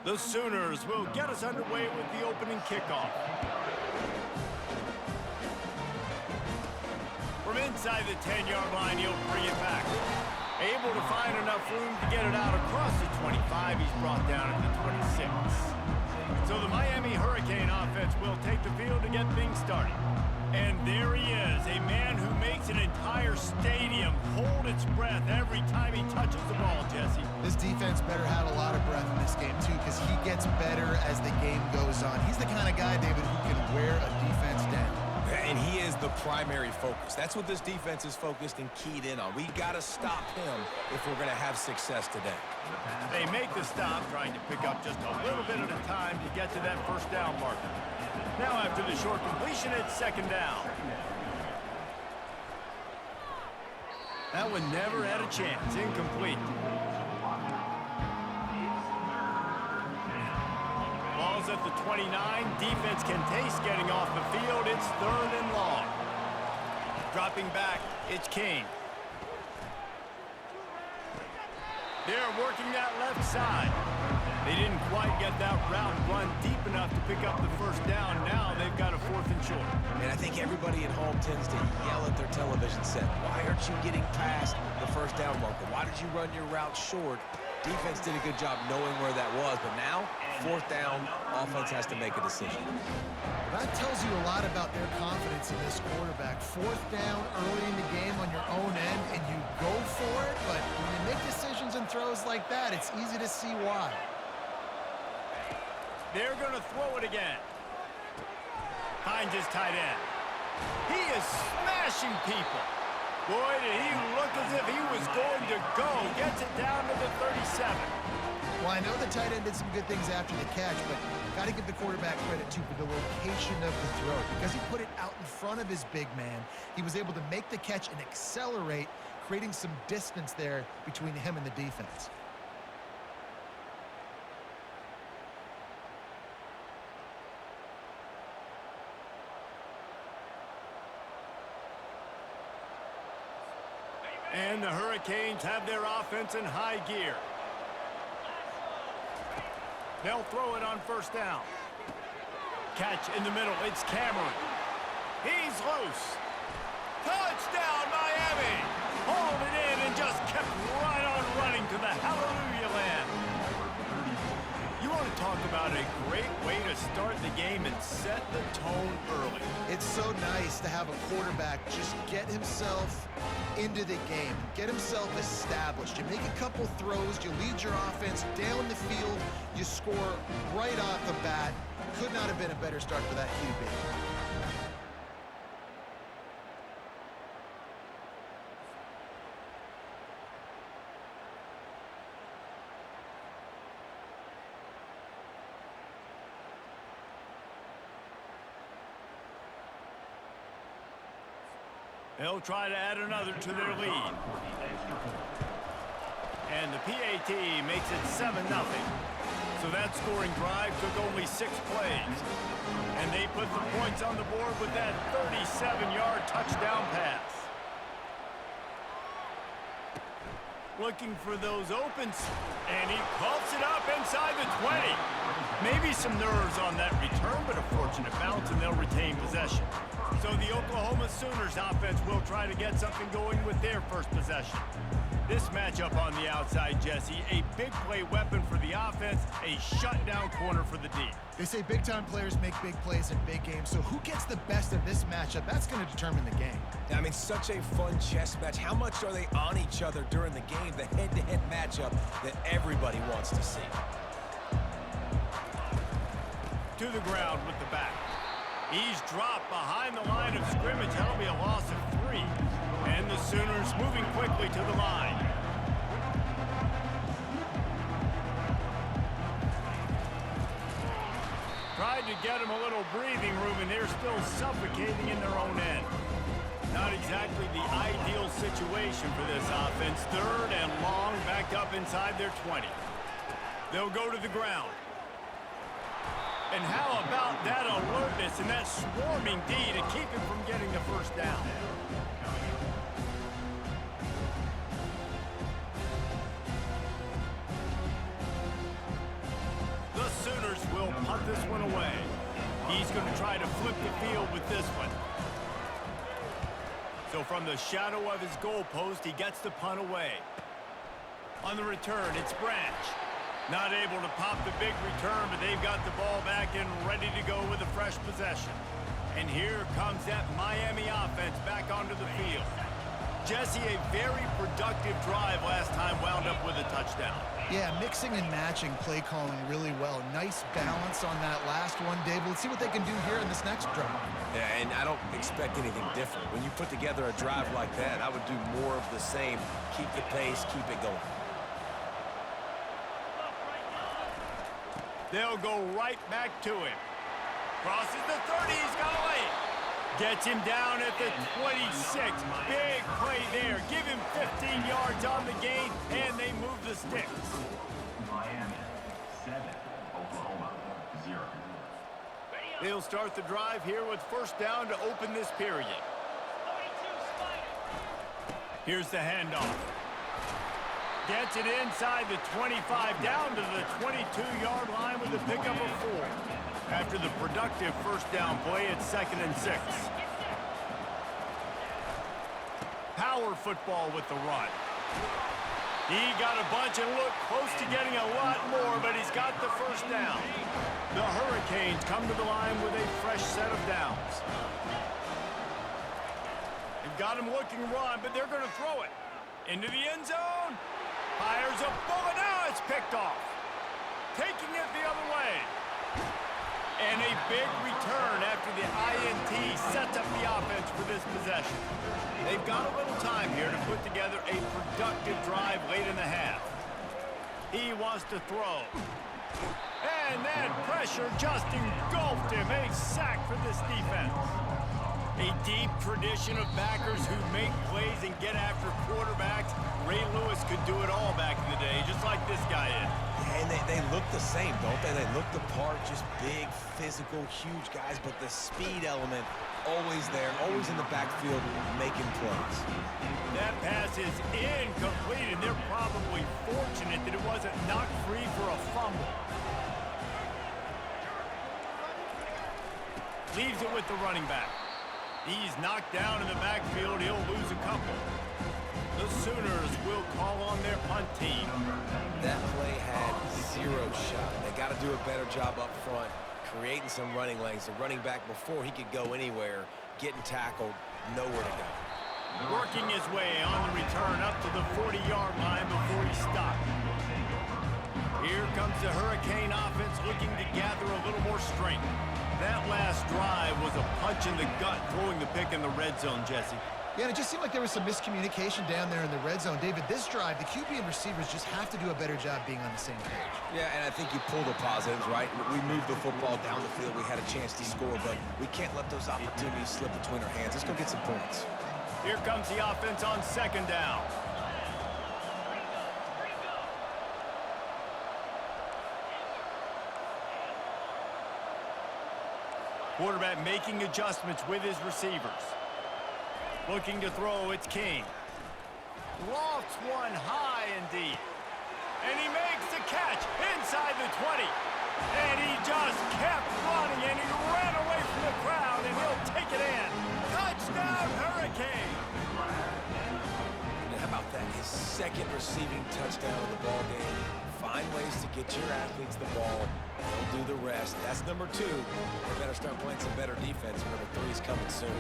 The Sooners will get us underway with the opening kickoff. From inside the 10-yard line, he'll bring it back. Able to find enough room to get it out across the 25. He's brought down at the 26. So the Miami Hurricane offense will take the field to get things started. And there he is, a man who makes an entire stadium hold its breath every time he touches the ball, Jesse. This defense better have a lot of breath in this game, too, because he gets better as the game goes on. He's the kind of guy, David, who can wear a defense down. And he is the primary focus. That's what this defense is focused and keyed in on. We got to stop him if we're going to have success today. They make the stop, trying to pick up just a little bit at a time to get to that first down marker. Now after the short completion, it's second down. That one never had a chance. Incomplete. Ball's at the 29. Defense can taste getting off the field. It's third and long. Dropping back, it's Kane. They're working that left side. They didn't quite get that route run deep enough to pick up the first down. Now they've got a 4th and short. And I think everybody at home tends to yell at their television set. Why aren't you getting past the first down marker? Why did you run your route short? Defense did a good job knowing where that was, but now, 4th down, offense has to make a decision. That tells you a lot about their confidence in this quarterback. 4th down early in the game on your own end, and you go for it, but when you make decisions and throws like that, it's easy to see why. They're going to throw it again. Finds his tight end. He is smashing people. Boy, did he look as if he was going to go. Gets it down to the 37. Well, I know the tight end did some good things after the catch, but got to give the quarterback credit, too, for the location of the throw. Because he put it out in front of his big man, he was able to make the catch and accelerate, creating some distance there between him and the defense. And the Hurricanes have their offense in high gear. They'll throw it on first down. Catch in the middle. It's Cameron. He's loose. Touchdown, Miami! Hauled it in and just kept right on running to the hallelujah land. You want to talk about a great way to start the game and set the tone early. It's so nice to have a quarterback just get himself into the game, get himself established. You make a couple throws, you lead your offense down the field, you score right off the bat. Could not have been a better start for that QB. They'll try to add another to their lead. And the PAT makes it 7-0. So that scoring drive took only 6 plays. And they put the points on the board with that 37-yard touchdown pass. Looking for those opens, and he pumps it up inside the 20. Maybe some nerves on that return, but a fortunate bounce, and they'll retain possession. So the Oklahoma Sooners offense will try to get something going with their first possession. This matchup on the outside, Jesse, a big play weapon for the offense, a shutdown corner for the D. They say big-time players make big plays in big games, so who gets the best of this matchup? That's going to determine the game. I mean, such a fun chess match. How much are they on each other during the game, the head-to-head matchup that everybody wants to see? To the ground with the back. He's dropped behind the line of scrimmage. That'll be a loss of 3. And the Sooners moving quickly to the line. Tried to get him a little breathing room, and they're still suffocating in their own end. Not exactly the ideal situation for this offense. 3rd and long, backed up inside their 20. They'll go to the ground. And how about that alertness and that swarming D to keep him from getting the first down? The going to try to flip the field with this one. So from the shadow of his goalpost, he gets the punt away. On the return, it's Branch. Not able to pop the big return, but they've got the ball back and ready to go with a fresh possession. And here comes that Miami offense back onto the field. Jesse, a very productive drive last time, wound up with a touchdown. Yeah, mixing and matching play calling really well. Nice balance on that last one, Dave. Let's see what they can do here in this next drive. Yeah, and I don't expect anything different. When you put together a drive like that, I would do more of the same. Keep the pace, keep it going. They'll go right back to him. Crosses the 30, he's got to lay it. Gets him down at the 26. Big play there. Give him 15 yards on the gain, and they move the sticks. Miami, 7. Oklahoma, 0. They'll start the drive here with first down to open this period. Here's the handoff. Gets it inside the 25, down to the 22-yard line with a pickup of 4. After the productive first down play, it's 2nd and 6. Power football with the run. He got a bunch and looked close to getting a lot more, but he's got the first down. The Hurricanes come to the line with a fresh set of downs. They've got him looking run, but they're going to throw it. Into the end zone. Fires a bullet. Now it's picked off. Taking it the other way. And a big return after the INT sets up the offense for this possession. They've got a little time here to put together a productive drive late in the half. He wants to throw. And that pressure just engulfed him. A sack for this defense. A deep tradition of backers who make plays and get after quarterbacks. Ray Lewis could do it all back in the day, just like this guy is. And they look the same, don't they? They look the part, just big, physical, huge guys, but the speed element always there, always in the backfield making plays. That pass is incomplete, and they're probably fortunate that it wasn't knocked free for a fumble. Leaves it with the running back. He's knocked down in the backfield. He'll lose a couple. The Sooners will call on their punt team. That play had 0 shot. They got to do a better job up front, creating some running lanes. The running back, before he could go anywhere, getting tackled, nowhere to go. Working his way on the return up to the 40-yard line before he stopped. Here comes the Hurricane offense looking to gather a little more strength. That last drive was a punch in the gut, throwing the pick in the red zone, Jesse. Yeah, and it just seemed like there was some miscommunication down there in the red zone. David, this drive, the QB and receivers just have to do a better job being on the same page. Yeah, and I think you pull the positives, right? We moved the football down the field. We had a chance to score, but we can't let those opportunities slip between our hands. Let's go get some points. Here comes the offense on 2nd down. Quarterback making adjustments with his receivers. Looking to throw, it's King. Lofts one high and deep. And he makes the catch inside the 20. And he just kept running, and he ran away from the crowd, and he'll take it in. Touchdown, Hurricane! How about that? His 2nd receiving touchdown of the ball game. Find ways to get your athletes the ball. They'll do the rest. That's number 2. They better start playing some better defense. Number 3 is coming soon.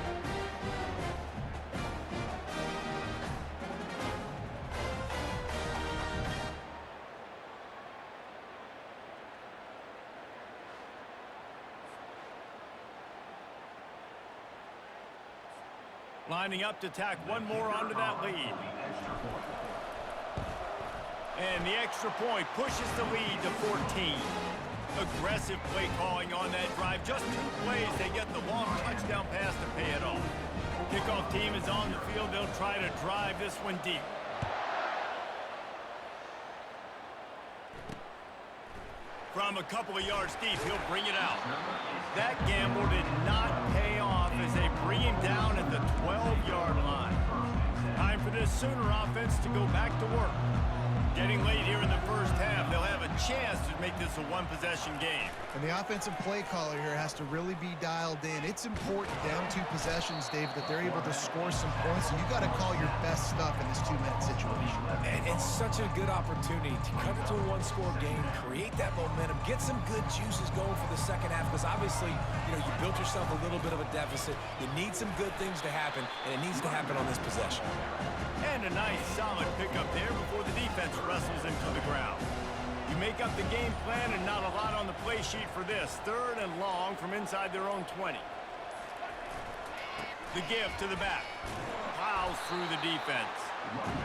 Lining up to tack one more onto that lead. And the extra point pushes the lead to 14. Aggressive play calling on that drive. Just 2 plays, they get the long touchdown pass to pay it off. Kickoff team is on the field. They'll try to drive this one deep. From a couple of yards deep, he'll bring it out. That gamble did not pay off as they bring him down at the 12-yard line. Time for this Sooner offense to go back to work. Getting late here in the first half, they'll have a chance to make this a one-possession game. And the offensive play caller here has to really be dialed in. It's important down 2 possessions, Dave, that they're able to score some points. So you got to call your best stuff in this 2-minute situation. And it's such a good opportunity to cut it to a one-score game, create that momentum, get some good juices going for the second half, because obviously, you built yourself a little bit of a deficit. You need some good things to happen, and it needs to happen on this possession. And a nice, solid pickup there before the defense wrestles him to the ground. You make up the game plan and not a lot on the play sheet for this. 3rd and long from inside their own 20. The give to the back. Plows through the defense.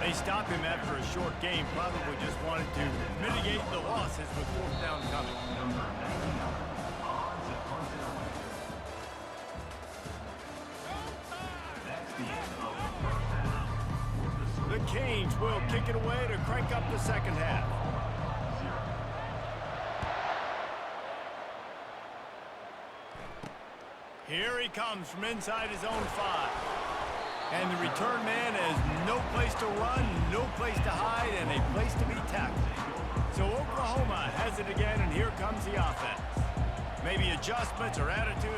They stop him after a short game. Probably just wanted to mitigate the losses with 4th down coming. The Canes will kick it away to crank up the second half. Here he comes from inside his own 5. And the return man has no place to run, no place to hide, and a place to be tackled. So Oklahoma has it again, and here comes the offense. Maybe adjustments or attitude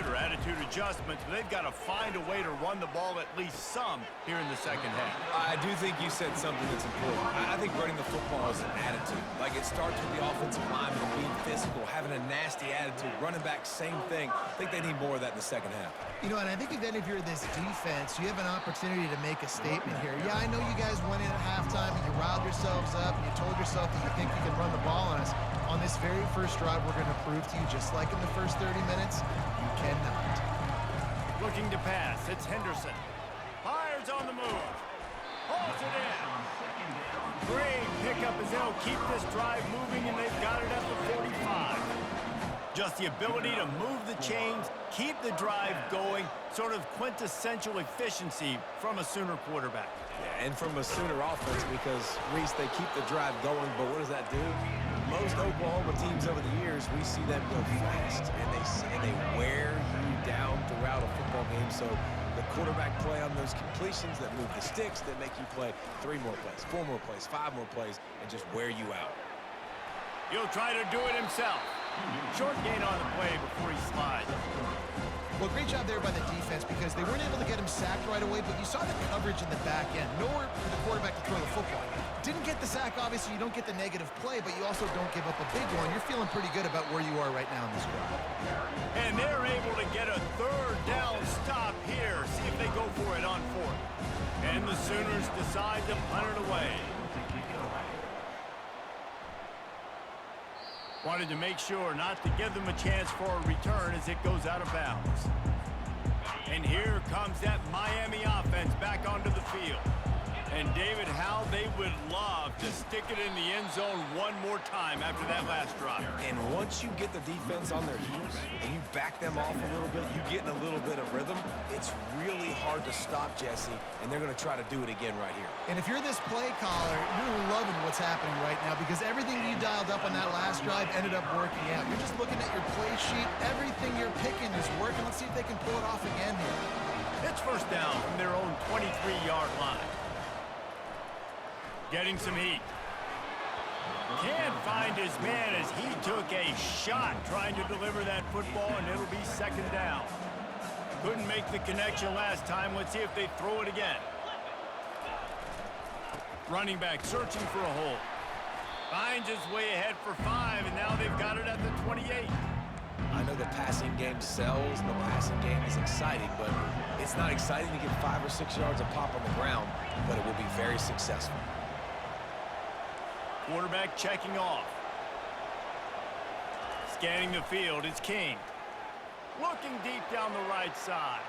adjustments, but they've got to find a way to run the ball at least some here in the second half. I do think you said something that's important. I think running the football is an attitude. Like, it starts with the offensive lineman being physical, having a nasty attitude. Running back, same thing. I think they need more of that in the second half. And I think then if you're this defense, you have an opportunity to make a statement here. Yeah, I know you guys went in at halftime and you riled yourselves up and you told yourself that you think you can run the ball on us. On this very first drive, we're going to prove to you, just like in the first 30 minutes, you cannot. Looking to pass, it's Henderson. Fires on the move. Holds it in. Great pickup as they'll keep this drive moving, and they've got it at the 45. Just the ability to move the chains, keep the drive going, sort of quintessential efficiency from a Sooner quarterback. Yeah, and from a Sooner offense, because, Reese, they keep the drive going, but what does that do? Most Oklahoma teams over the years, we see them go fast, and they wear you down throughout a football game. So the quarterback play on those completions that move the sticks, that make you play 3 more plays, 4 more plays, 5 more plays, and just wear you out. He'll try to do it himself. Short gain on the play before he slides. Well, great job there by the defense, because they weren't able to get him sacked right away, but you saw the coverage in the back end. Nowhere for the quarterback to throw the football. Didn't get the sack, obviously. You don't get the negative play, but you also don't give up a big one. You're feeling pretty good about where you are right now in this drive. And they're able to get a 3rd down stop here. See if they go for it on 4th. And the Sooners decide to punt it away. Wanted to make sure not to give them a chance for a return as it goes out of bounds. And here comes that Miami offense back onto the field. And David, how they would love to stick it in the end zone one more time after that last drive. And once you get the defense on their heels and you back them off a little bit, you get in a little bit of rhythm, it's really hard to stop, Jesse, and they're going to try to do it again right here. And if you're this play caller, you're loving what's happening right now, because everything you dialed up on that last drive ended up working out. You're just looking at your play sheet. Everything you're picking is working. Let's see if they can pull it off again here. It's 1st down from their own 23-yard line. Getting some heat. Can't find his man as he took a shot trying to deliver that football, and it'll be 2nd down. Couldn't make the connection last time. Let's see if they throw it again. Running back searching for a hole. Finds his way ahead for 5, and now they've got it at the 28. I know the passing game sells, and the passing game is exciting, but it's not exciting to get 5 or 6 yards of pop on the ground, but it will be very successful. Quarterback checking off. Scanning the field, it's King. Looking deep down the right side.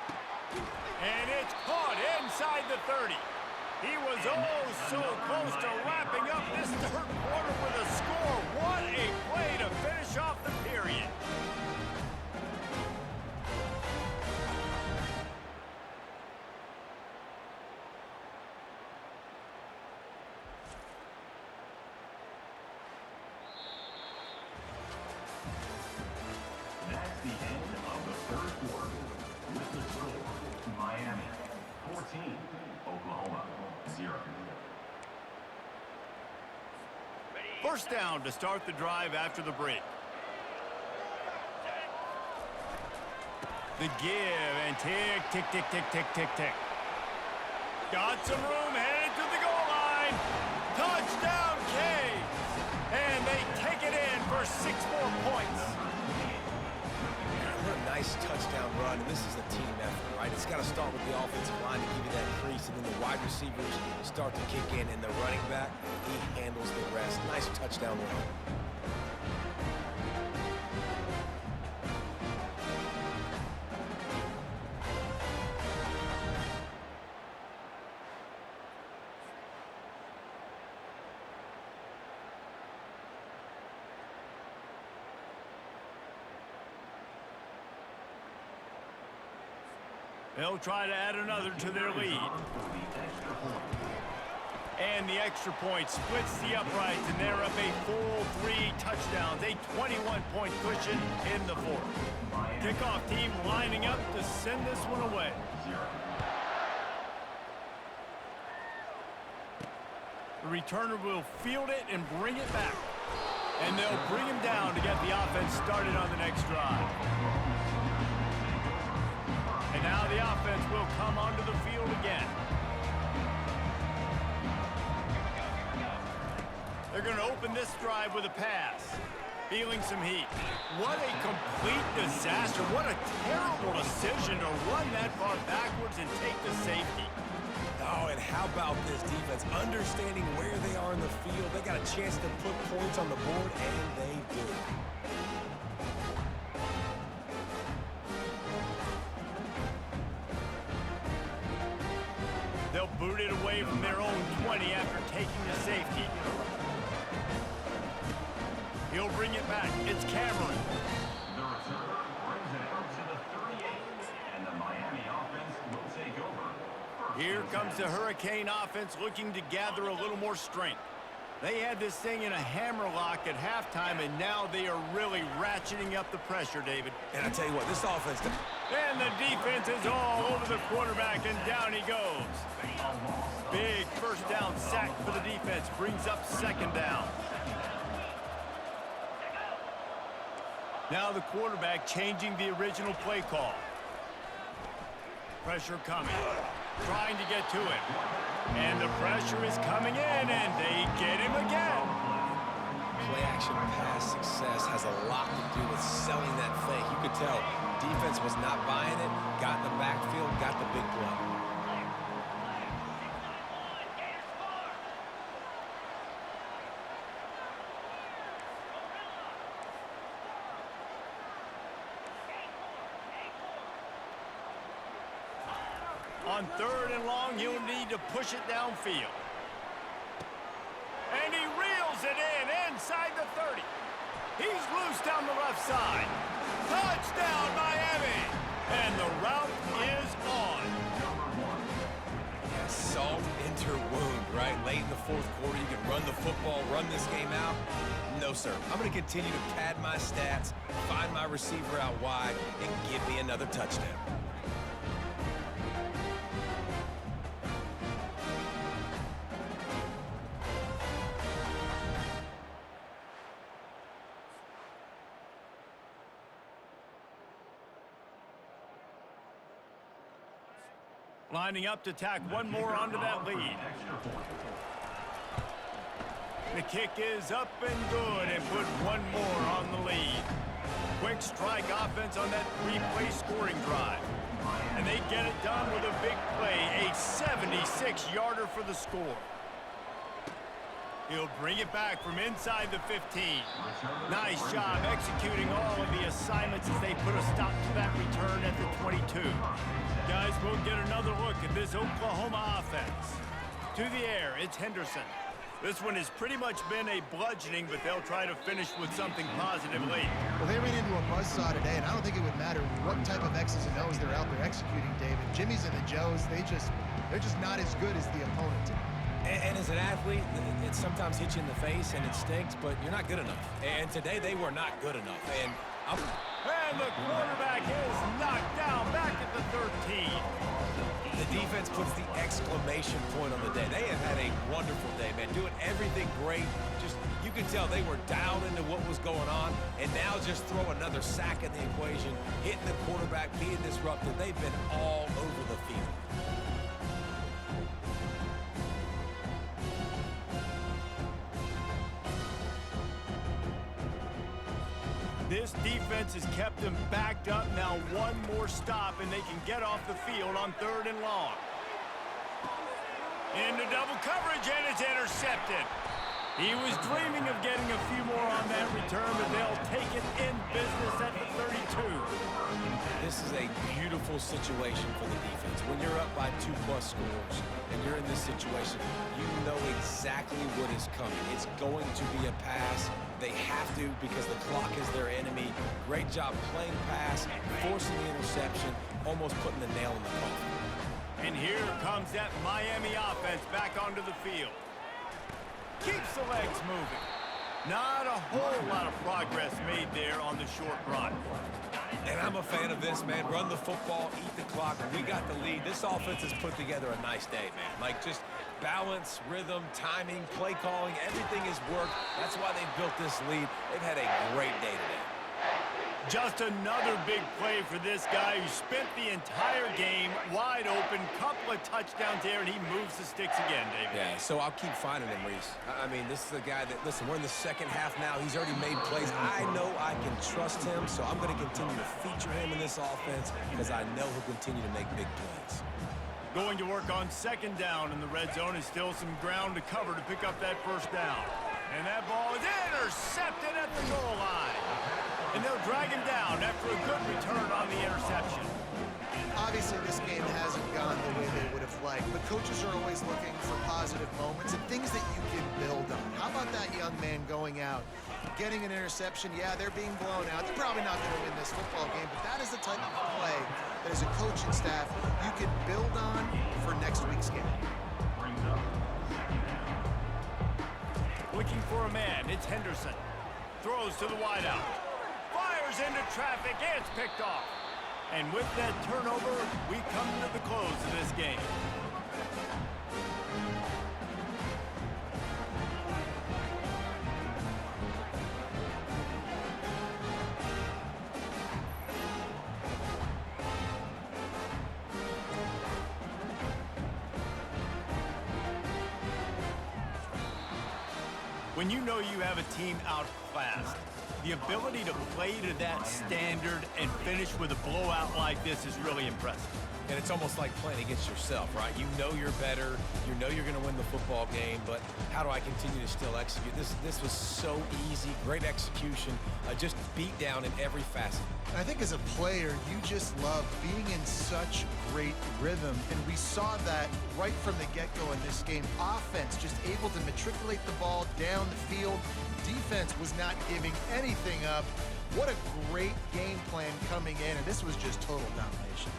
And it's caught inside the 30. He was oh so close to wrapping up this 3rd quarter with a score. What a play to finish off the period. That's the end of the 3rd quarter. With the score, Miami 14, Oklahoma 0. First down to start the drive after the break. The give and tick, tick, tick, tick, tick, tick, tick. Got some room, headed to the goal line. Touchdown, Canes! And they take it in for 6 more points. What a nice touchdown run, and this is a team effort, right? It's got to start with the offensive line to give you that crease, and then the wide receivers start to kick in, and the running back, he handles the rest. Nice touchdown run. They'll try to add another to their lead. And the extra point splits the uprights, and they're up a full 3 touchdowns, a 21-point cushion in the fourth. Kickoff team lining up to send this one away. The returner will field it and bring it back. And they'll bring him down to get the offense started on the next drive. And now the offense will come onto the field again. They're going to open this drive with a pass. Feeling some heat. What a complete disaster. What a terrible decision to run that far backwards and take the safety. Oh, and how about this defense? Understanding where they are in the field. They got a chance to put points on the board, and they do. They'll boot it away from their own 20 after taking the safety. He'll bring it back. It's Cameron. The returner brings it out to the 38, and the Miami offense will take over. Here comes the Hurricane offense looking to gather a little more strength. They had this thing in a hammerlock at halftime, and now they are really ratcheting up the pressure, David. And I tell you what, this offense... And the defense is all over the quarterback, and down he goes. Big first down sack for the defense. Brings up second down. Now the quarterback changing the original play call. Pressure coming. Trying to get to it. And the pressure is coming in, and they get him again. Play-action pass success has a lot to do with selling that fake. You could tell defense was not buying it, got in the backfield, got the big play. On 3rd and long, he'll need to push it downfield. And he reels it in inside the 30. He's loose down the left side. Touchdown, Miami! And the route is on. Yeah, salt into wound, right? Late in the 4th quarter, you can run the football, run this game out. No, sir. I'm going to continue to pad my stats, find my receiver out wide, and give me another touchdown. Lining up to tack one more onto that lead. The kick is up and good, and put one more on the lead. Quick strike offense on that 3-play scoring drive. And they get it done with a big play, a 76-yarder for the score. He'll bring it back from inside the 15. Nice job executing all of the assignments as they put a stop to that return at the 22. Guys, we'll get another look at this Oklahoma offense. To the air, it's Henderson. This one has pretty much been a bludgeoning, but they'll try to finish with something positive late. Well, they ran into a buzzsaw today, and I don't think it would matter what type of X's and O's they're out there executing, David. Jimmy's and the Joes, they're just not as good as the opponent today. And as an athlete, it sometimes hits you in the face and it stinks, but you're not good enough. And today they were not good enough. And the quarterback is knocked down back at the 13. The defense puts the exclamation point on the day. They have had a wonderful day, man. Doing everything great. Just, you could tell they were dialed into what was going on, and now just throw another sack in the equation, hitting the quarterback, being disruptive. They've been all over the field. This defense has kept them backed up. Now one more stop, and they can get off the field on 3rd and long. Into double coverage, and it's intercepted. He was dreaming of getting a few more on that return, but they'll take it in business at the 32. This is a beautiful situation for the defense. When you're up by 2+ scores and you're in this situation, you know exactly what is coming. It's going to be a pass. They have to because the clock is their enemy. Great job playing pass, forcing the interception, almost putting the nail in the coffin. And here comes that Miami offense back onto the field. Keeps the legs moving. Not a whole lot of progress made there on the short run. And I'm a fan of this, man. Run the football, eat the clock. We got the lead. This offense has put together a nice day, man. Like just balance, rhythm, timing, play calling, everything has worked. That's why they've built this lead. They've had a great day today. Just another big play for this guy who spent the entire game wide open. Couple of touchdowns there, and he moves the sticks again, David. Yeah, so I'll keep finding him, Reese. I mean, this is a guy that, listen, we're in the second half now. He's already made plays. I know I can trust him, so I'm going to continue to feature him in this offense because I know he'll continue to make big plays. Going to work on 2nd down in the red zone is still some ground to cover to pick up that 1st down. And that ball is intercepted at the goal line. And they'll drag him down after a good return on the interception. Obviously, this game hasn't gone the way they would have liked, but coaches are always looking for positive moments and things that you can build on. How about that young man going out, getting an interception? Yeah, they're being blown out. They're probably not going to win this football game, but that is the type of play that as a coaching staff you can build on for next week's game. Looking for a man, it's Henderson. Throws to the wideout. Fires into traffic, it's picked off. And with that turnover, we come to the close of this game. When you know you have a team outclassed, the ability to play to that standard and finish with a blowout like this is really impressive. And it's almost like playing against yourself, right? You know you're better. You know you're going to win the football game, but how do I continue to still execute? This was so easy, great execution, just beat down in every facet. I think as a player, you just love being in such great rhythm, and we saw that right from the get-go in this game. Offense just able to matriculate the ball down the field. Defense was not giving anything up. What a great game plan coming in, and this was just total domination.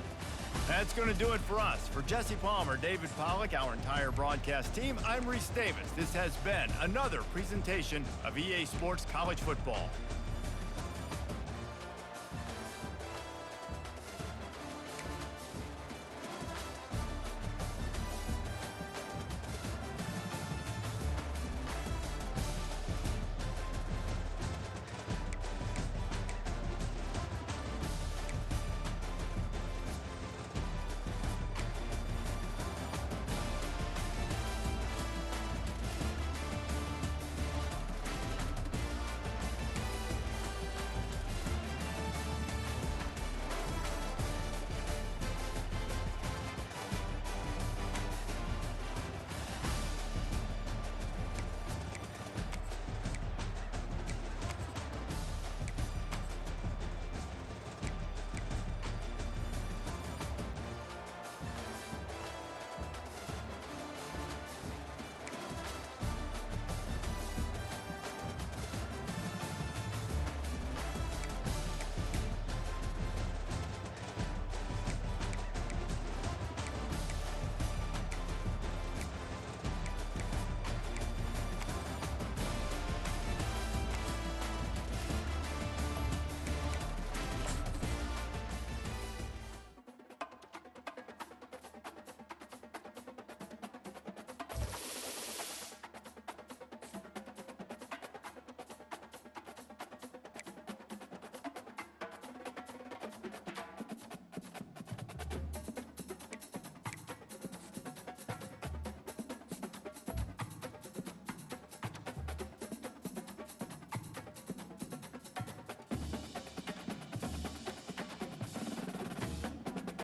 That's going to do it for us. For Jesse Palmer, David Pollack, our entire broadcast team, I'm Reese Davis. This has been another presentation of EA Sports College Football.